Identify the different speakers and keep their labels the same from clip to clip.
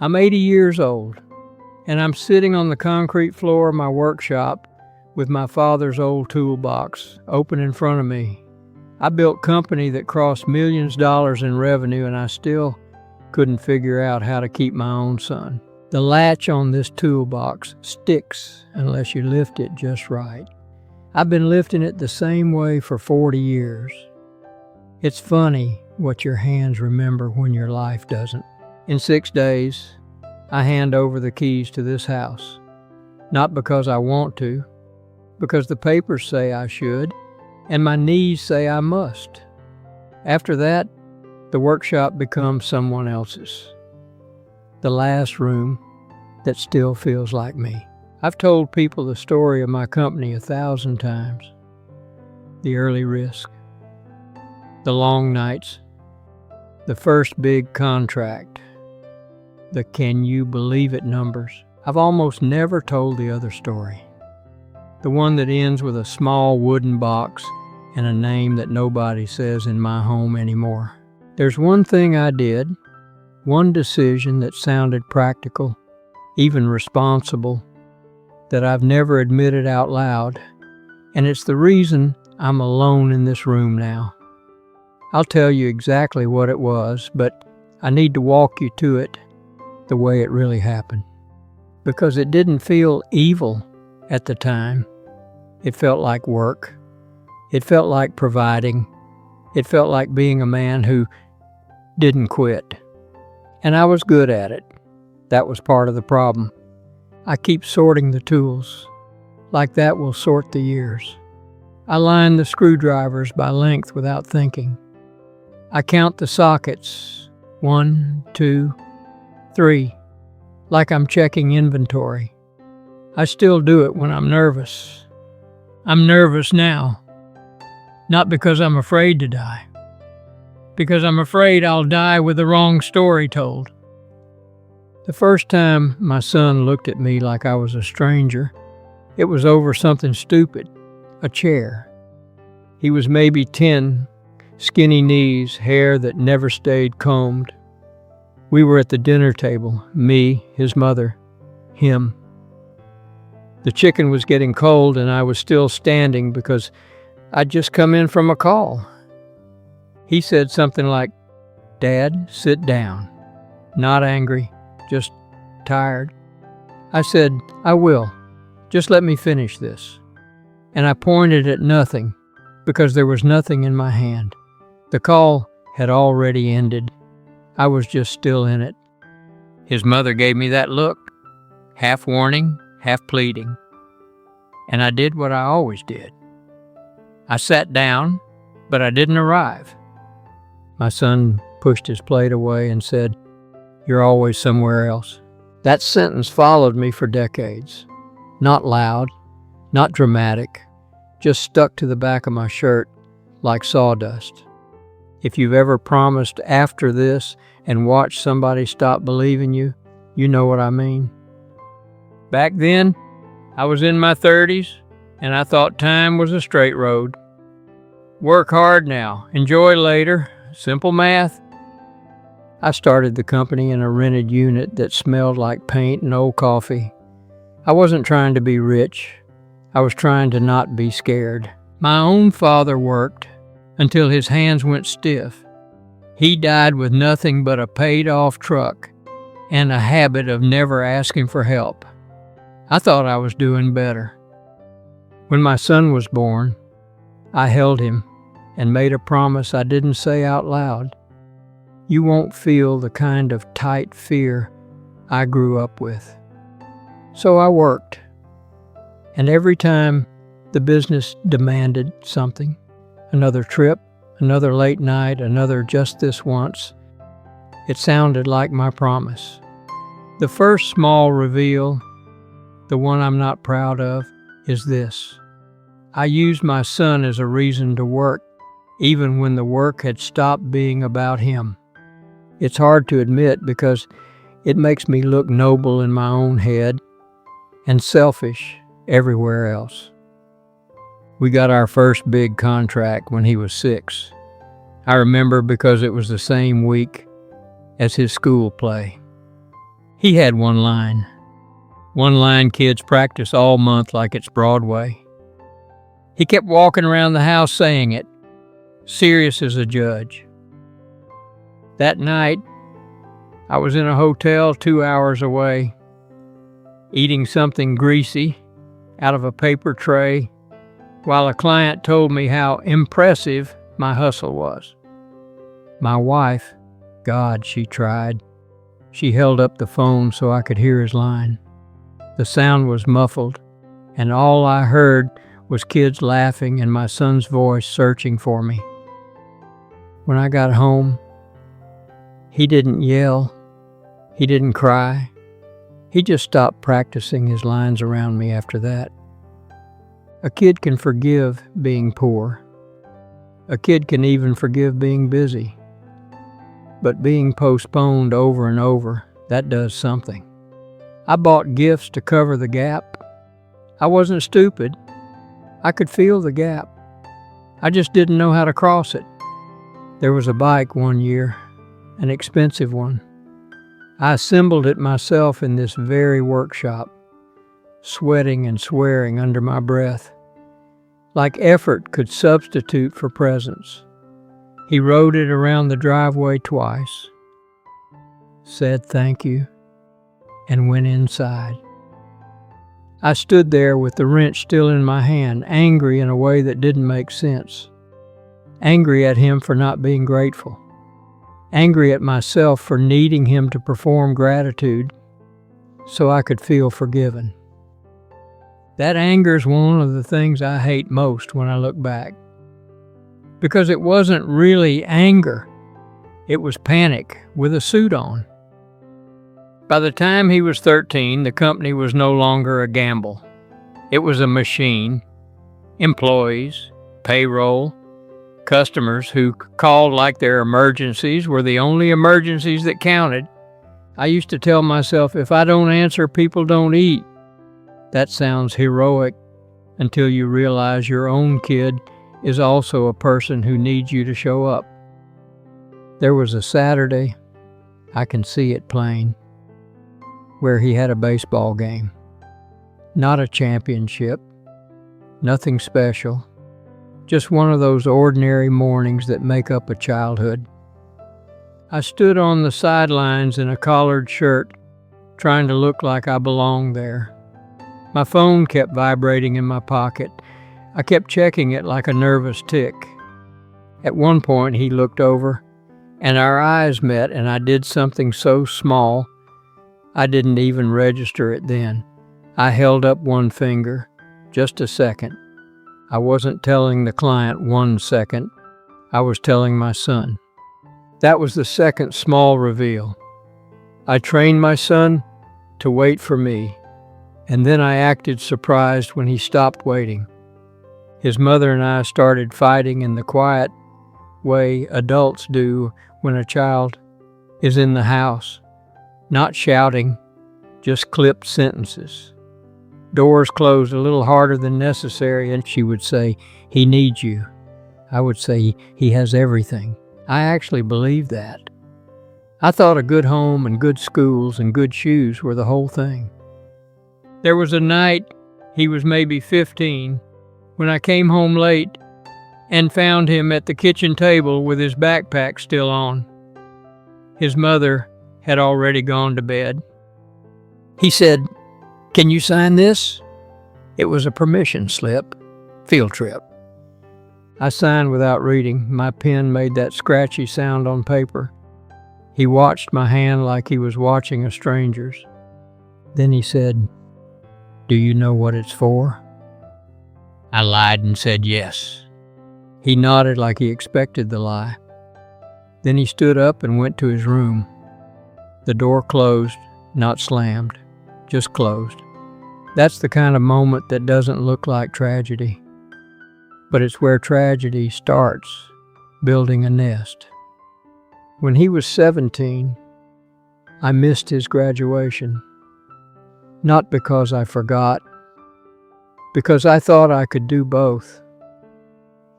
Speaker 1: I'm 80 years old, and I'm sitting on the concrete floor of my workshop with my father's old toolbox open in front of me. I built company that crossed millions of dollars in revenue, and I still couldn't figure out how to keep my own son. The latch on this toolbox sticks unless you lift it just right. I've been lifting it the same way for 40 years. It's funny what your hands remember when your life doesn't. In 6 days, I hand over the keys to this house. Not because I want to, because the papers say I should, and my knees say I must. After that, the workshop becomes someone else's. The last room that still feels like me. I've told people the story of my company 1,000 times. The early risk, the long nights, the first big contract, the can you believe it numbers. I've almost never told the other story. The one that ends with a small wooden box and a name that nobody says in my home anymore. There's one thing I did, one decision that sounded practical, even responsible, that I've never admitted out loud, and it's the reason I'm alone in this room now. I'll tell you exactly what it was, but I need to walk you to it the way it really happened. Because it didn't feel evil at the time. It felt like work. It felt like providing. It felt like being a man who didn't quit. And I was good at it. That was part of the problem. I keep sorting the tools. Like that will sort the years. I line the screwdrivers by length without thinking. I count the sockets. 1, 2, 3. Like I'm checking inventory. I still do it when I'm nervous. I'm nervous now. Not because I'm afraid to die. Because I'm afraid I'll die with the wrong story told. The first time my son looked at me like I was a stranger, it was over something stupid, a chair. He was maybe 10, skinny knees, hair that never stayed combed. We were at the dinner table, me, his mother, him. The chicken was getting cold and I was still standing because I'd just come in from a call. He said something like, "Dad, sit down." Not angry, just tired. I said, "I will. Just let me finish this." And I pointed at nothing because there was nothing in my hand. The call had already ended. I was just still in it. His mother gave me that look, half warning, half pleading. And I did what I always did. I sat down, but I didn't arrive. My son pushed his plate away and said, "You're always somewhere else." That sentence followed me for decades. Not loud, not dramatic, just stuck to the back of my shirt like sawdust. If you've ever promised after this and watched somebody stop believing you, you know what I mean. Back then, I was in my 30s, and I thought time was a straight road. Work hard now, enjoy later, simple math. I started the company in a rented unit that smelled like paint and old coffee. I wasn't trying to be rich. I was trying to not be scared. My own father worked until his hands went stiff. He died with nothing but a paid-off truck and a habit of never asking for help. I thought I was doing better. When my son was born, I held him and made a promise I didn't say out loud. You won't feel the kind of tight fear I grew up with. So I worked. And every time the business demanded something, another trip, another late night, another just this once, it sounded like my promise. The first small reveal, the one I'm not proud of, is this. I used my son as a reason to work, even when the work had stopped being about him. It's hard to admit because it makes me look noble in my own head and selfish everywhere else. We got our first big contract when he was 6. I remember because it was the same week as his school play. He had one line. One line kids practice all month like it's Broadway. He kept walking around the house saying it, serious as a judge. That night, I was in a hotel 2 hours away, eating something greasy out of a paper tray, while a client told me how impressive my hustle was. My wife, God, she tried. She held up the phone so I could hear his line. The sound was muffled, and all I heard was kids laughing and my son's voice searching for me. When I got home, he didn't yell. He didn't cry. He just stopped practicing his lines around me after that. A kid can forgive being poor. A kid can even forgive being busy. But being postponed over and over, that does something. I bought gifts to cover the gap. I wasn't stupid. I could feel the gap. I just didn't know how to cross it. There was a bike one year, an expensive one. I assembled it myself in this very workshop, sweating and swearing under my breath, like effort could substitute for presence. He rode it around the driveway twice, said thank you, and went inside. I stood there with the wrench still in my hand, angry in a way that didn't make sense. Angry at him for not being grateful. Angry at myself for needing him to perform gratitude so I could feel forgiven. That anger is one of the things I hate most when I look back. Because it wasn't really anger. It was panic with a suit on. By the time he was 13, the company was no longer a gamble. It was a machine. Employees, payroll, customers who called like their emergencies were the only emergencies that counted. I used to tell myself, if I don't answer, people don't eat. That sounds heroic until you realize your own kid is also a person who needs you to show up. There was a Saturday, I can see it plain, where he had a baseball game. Not a championship, nothing special, just one of those ordinary mornings that make up a childhood. I stood on the sidelines in a collared shirt, trying to look like I belonged there. My phone kept vibrating in my pocket. I kept checking it like a nervous tick. At one point, he looked over, and our eyes met, and I did something so small, I didn't even register it then. I held up one finger, just a second. I wasn't telling the client 1 second. I was telling my son. That was the second small reveal. I trained my son to wait for me, and then I acted surprised when he stopped waiting. His mother and I started fighting in the quiet way adults do when a child is in the house. Not shouting, just clipped sentences. Doors closed a little harder than necessary, and she would say, "He needs you." I would say, "He has everything." I actually believed that. I thought a good home and good schools and good shoes were the whole thing. There was a night, he was maybe 15, when I came home late and found him at the kitchen table with his backpack still on. His mother had already gone to bed. He said, "Can you sign this?" It was a permission slip. Field trip. I signed without reading. My pen made that scratchy sound on paper. He watched my hand like he was watching a stranger's. Then he said, "Do you know what it's for?" I lied and said yes. He nodded like he expected the lie. Then he stood up and went to his room. The door closed, not slammed, just closed. That's the kind of moment that doesn't look like tragedy. But it's where tragedy starts, building a nest. When he was 17, I missed his graduation. Not because I forgot, because I thought I could do both.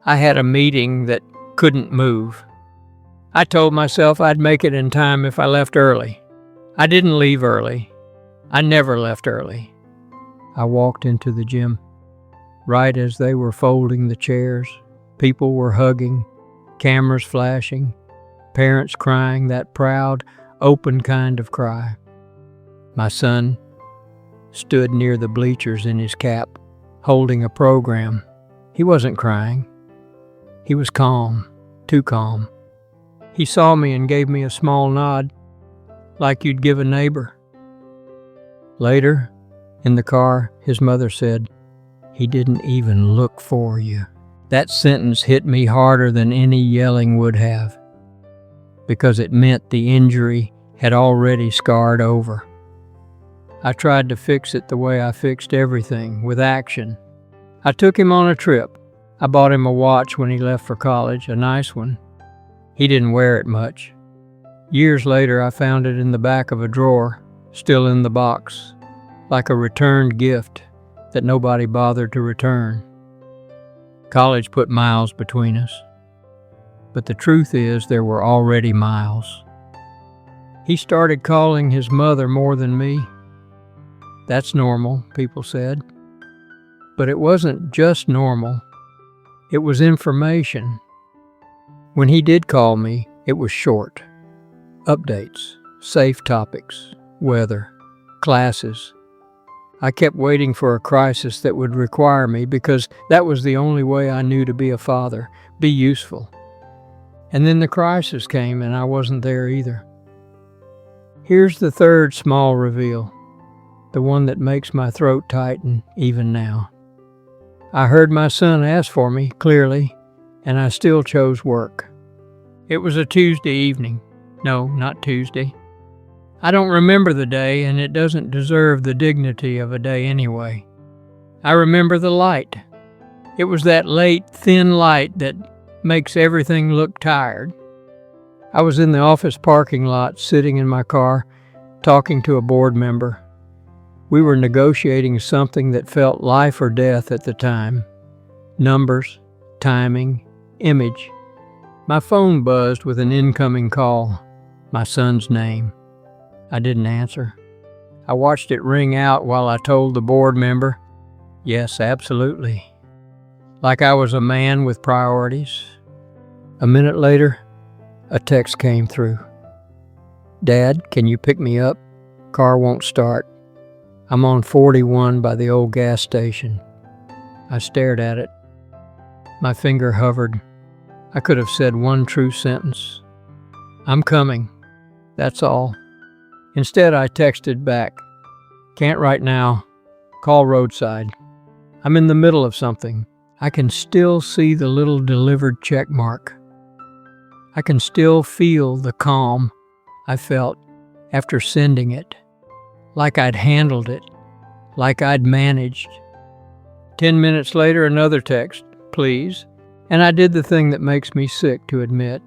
Speaker 1: I had a meeting that couldn't move. I told myself I'd make it in time if I left early. I didn't leave early. I never left early. I walked into the gym. Right as they were folding the chairs, people were hugging, cameras flashing, parents crying that proud, open kind of cry. My son stood near the bleachers in his cap, holding a program. He wasn't crying. He was calm, too calm. He saw me and gave me a small nod, like you'd give a neighbor. Later, in the car, his mother said, "He didn't even look for you." That sentence hit me harder than any yelling would have, because it meant the injury had already scarred over. I tried to fix it the way I fixed everything, with action. I took him on a trip. I bought him a watch when he left for college, a nice one. He didn't wear it much. Years later, I found it in the back of a drawer, still in the box, like a returned gift that nobody bothered to return. College put miles between us. But the truth is, there were already miles. He started calling his mother more than me. That's normal, people said. But it wasn't just normal. It was information. When he did call me, it was short. Updates, safe topics, weather, classes. I kept waiting for a crisis that would require me because that was the only way I knew to be a father, be useful. And then the crisis came and I wasn't there either. Here's the third small reveal, the one that makes my throat tighten even now. I heard my son ask for me, clearly, and I still chose work. It was a Tuesday evening. No, not Tuesday. I don't remember the day, and it doesn't deserve the dignity of a day anyway. I remember the light. It was that late, thin light that makes everything look tired. I was in the office parking lot, sitting in my car, talking to a board member. We were negotiating something that felt life or death at the time. Numbers, timing, image. My phone buzzed with an incoming call. My son's name. I didn't answer. I watched it ring out while I told the board member, yes, absolutely. Like I was a man with priorities. A minute later, a text came through. "Dad, can you pick me up? Car won't start. I'm on 41 by the old gas station." I stared at it. My finger hovered. I could have said one true sentence. "I'm coming. That's all." Instead, I texted back, "Can't right now. Call roadside. I'm in the middle of something." I can still see the little delivered check mark. I can still feel the calm I felt after sending it, like I'd handled it, like I'd managed. 10 minutes later, another text, "Please," and I did the thing that makes me sick to admit.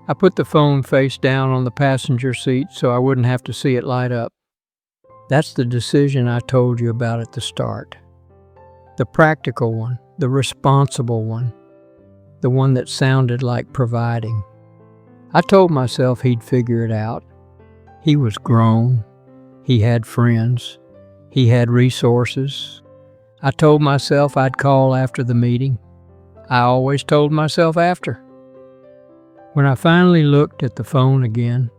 Speaker 1: I put the phone face down on the passenger seat so I wouldn't have to see it light up. That's the decision I told you about at the start. The practical one, the responsible one, the one that sounded like providing. I told myself he'd figure it out. He was grown. He had friends. He had resources. I told myself I'd call after the meeting. I always told myself after. When I finally looked at the phone again,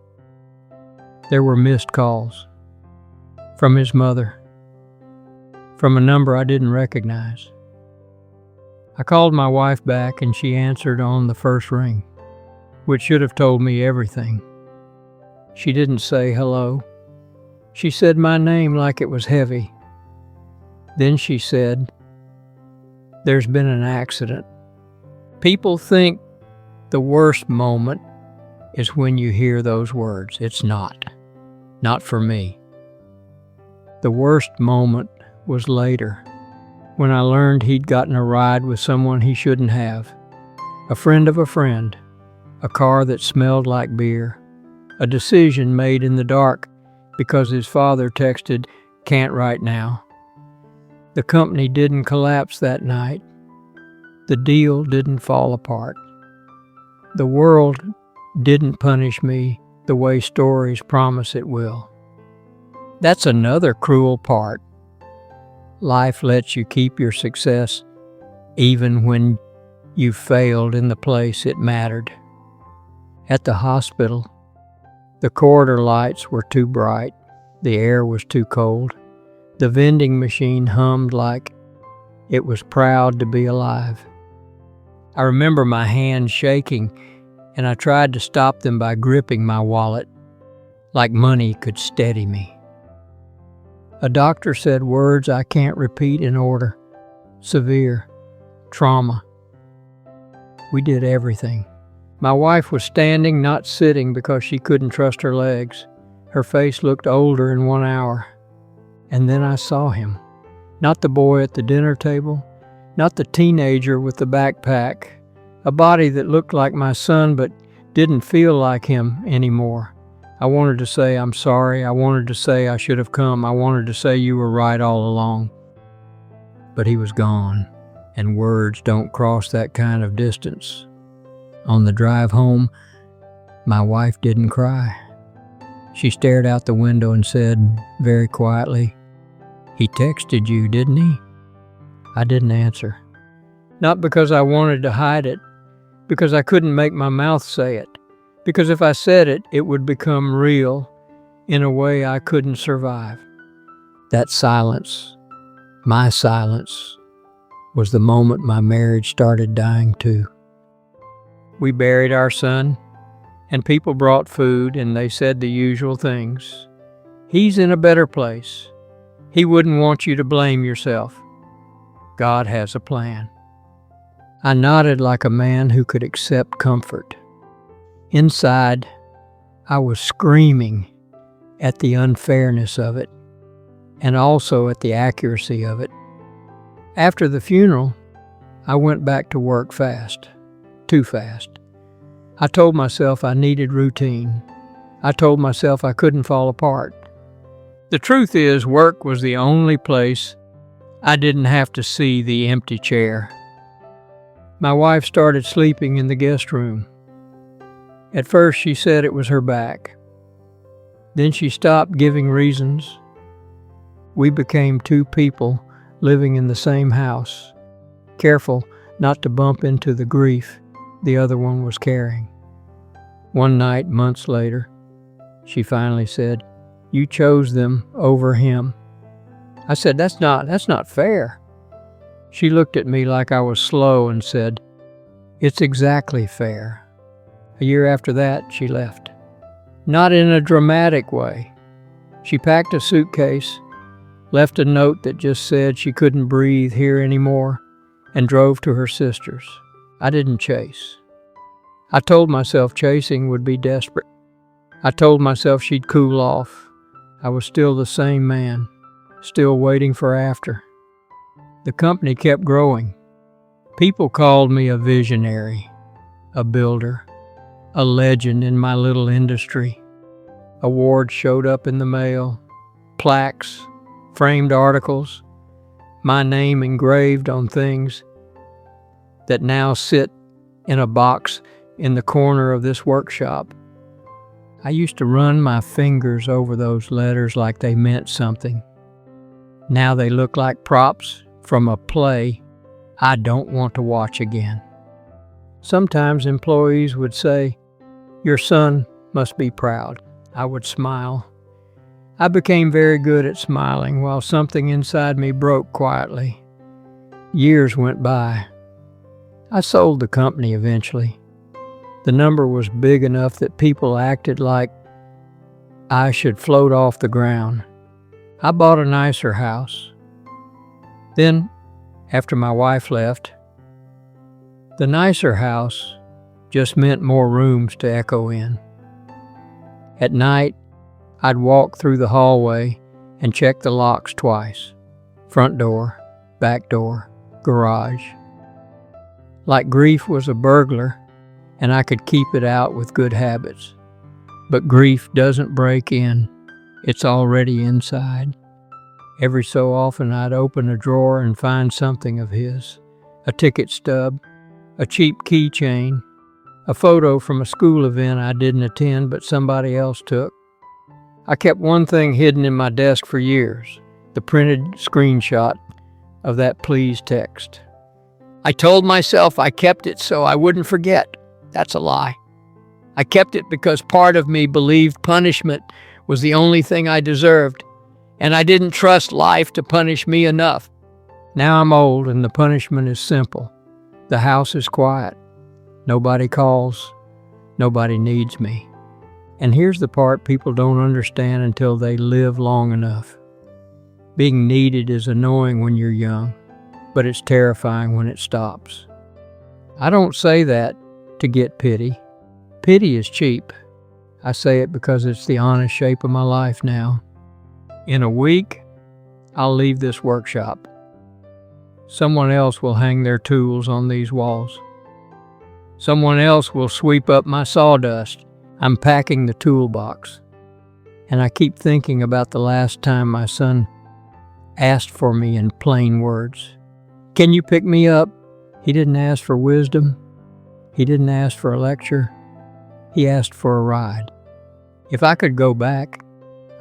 Speaker 1: there were missed calls. From his mother. From a number I didn't recognize. I called my wife back and she answered on the first ring, which should have told me everything. She didn't say hello. She said my name like it was heavy. Then she said, "There's been an accident." People think the worst moment is when you hear those words. It's not. Not for me. The worst moment was later, when I learned he'd gotten a ride with someone he shouldn't have. A friend of a friend. A car that smelled like beer. A decision made in the dark because his father texted, "Can't right now." The company didn't collapse that night. The deal didn't fall apart. The world didn't punish me the way stories promise it will. That's another cruel part. Life lets you keep your success even when you failed in the place it mattered. At the hospital, the corridor lights were too bright, the air was too cold, the vending machine hummed like it was proud to be alive. I remember my hands shaking, and I tried to stop them by gripping my wallet, like money could steady me. A doctor said words I can't repeat in order. Severe. Trauma. We did everything. My wife was standing, not sitting, because she couldn't trust her legs. Her face looked older in 1 hour. And then I saw him. Not the boy at the dinner table, not the teenager with the backpack, a body that looked like my son but didn't feel like him anymore. I wanted to say, I'm sorry. I wanted to say I should have come. I wanted to say you were right all along. But he was gone, and words don't cross that kind of distance. On the drive home, my wife didn't cry. She stared out the window and said, very quietly, "He texted you, didn't he?" I didn't answer. Not because I wanted to hide it, because I couldn't make my mouth say it. Because if I said it, it would become real in a way I couldn't survive. That silence, my silence, was the moment my marriage started dying too. We buried our son, and people brought food, and they said the usual things. He's in a better place. He wouldn't want you to blame yourself. God has a plan. I nodded like a man who could accept comfort. Inside, I was screaming at the unfairness of it, and also at the accuracy of it. After the funeral, I went back to work fast, too fast. I told myself I needed routine. I told myself I couldn't fall apart. The truth is, work was the only place I didn't have to see the empty chair. My wife started sleeping in the guest room. At first, she said it was her back. Then she stopped giving reasons. We became two people living in the same house, careful not to bump into the grief the other one was carrying. One night, months later, she finally said, "You chose them over him." I said, That's not fair." She looked at me like I was slow and said, "It's exactly fair." A year after that, she left. Not in a dramatic way. She packed a suitcase, left a note that just said she couldn't breathe here anymore, and drove to her sister's. I didn't chase. I told myself chasing would be desperate. I told myself she'd cool off. I was still the same man, still waiting for after. The company kept growing. People called me a visionary, a builder, a legend in my little industry. Awards showed up in the mail, plaques, framed articles, my name engraved on things that now sit in a box in the corner of this workshop. I used to run my fingers over those letters like they meant something. Now they look like props from a play I don't want to watch again. Sometimes employees would say, "Your son must be proud." I would smile. I became very good at smiling while something inside me broke quietly. Years went by. I sold the company eventually. The number was big enough that people acted like I should float off the ground. I bought a nicer house. Then, after my wife left, the nicer house just meant more rooms to echo in. At night, I'd walk through the hallway and check the locks twice. Front door, back door, garage. Like grief was a burglar, and I could keep it out with good habits. But grief doesn't break in. It's already inside. Every so often I'd open a drawer and find something of his. A ticket stub, a cheap keychain, a photo from a school event I didn't attend but somebody else took. I kept one thing hidden in my desk for years, the printed screenshot of that please text. I told myself I kept it so I wouldn't forget. That's a lie. I kept it because part of me believed punishment was the only thing I deserved, and I didn't trust life to punish me enough. Now I'm old and the punishment is simple. The house is quiet. Nobody calls. Nobody needs me. And here's the part people don't understand until they live long enough. Being needed is annoying when you're young, but it's terrifying when it stops. I don't say that to get pity. Pity is cheap. I say it because it's the honest shape of my life now. In a week, I'll leave this workshop. Someone else will hang their tools on these walls. Someone else will sweep up my sawdust. I'm packing the toolbox. And I keep thinking about the last time my son asked for me in plain words. Can you pick me up? He didn't ask for wisdom. He didn't ask for a lecture. He asked for a ride. If I could go back,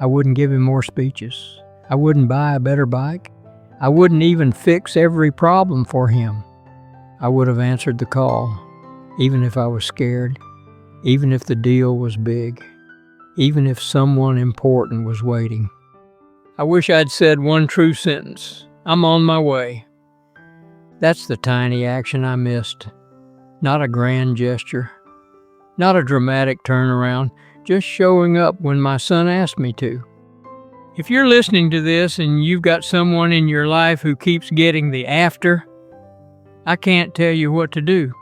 Speaker 1: I wouldn't give him more speeches. I wouldn't buy a better bike. I wouldn't even fix every problem for him. I would have answered the call, even if I was scared, even if the deal was big, even if someone important was waiting. I wish I'd said one true sentence. I'm on my way. That's the tiny action I missed. Not a grand gesture. Not a dramatic turnaround. Just showing up when my son asked me to. If you're listening to this and you've got someone in your life who keeps getting the after, I can't tell you what to do.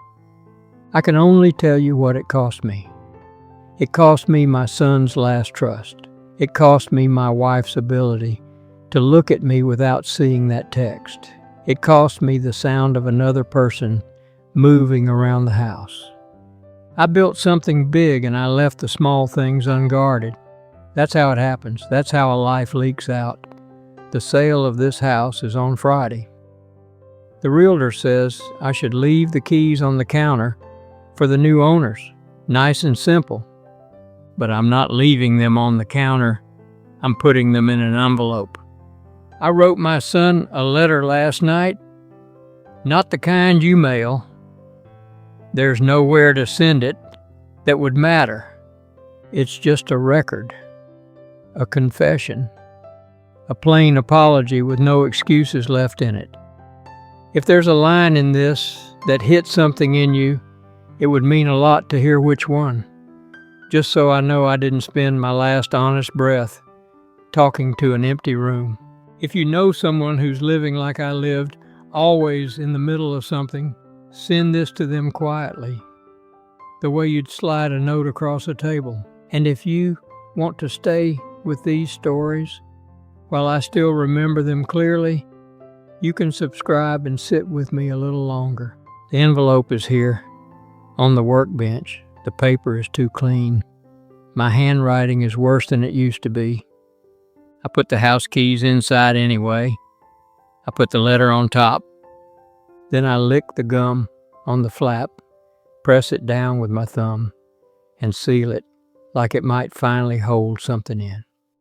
Speaker 1: I can only tell you what it cost me. It cost me my son's last trust. It cost me my wife's ability to look at me without seeing that text. It cost me the sound of another person moving around the house. I built something big and I left the small things unguarded. That's how it happens. That's how a life leaks out. The sale of this house is on Friday. The realtor says I should leave the keys on the counter for the new owners. Nice and simple. But I'm not leaving them on the counter. I'm putting them in an envelope. I wrote my son a letter last night. Not the kind you mail. There's nowhere to send it that would matter. It's just a record. A confession, a plain apology with no excuses left in it. If there's a line in this that hits something in you, it would mean a lot to hear which one, just so I know I didn't spend my last honest breath talking to an empty room. If you know someone who's living like I lived, always in the middle of something, send this to them quietly, the way you'd slide a note across a table. And if you want to stay with these stories, while I still remember them clearly, you can subscribe and sit with me a little longer. The envelope is here, on the workbench. The paper is too clean. My handwriting is worse than it used to be. I put the house keys inside anyway. I put the letter on top. Then I lick the gum on the flap, press it down with my thumb, and seal it like it might finally hold something in.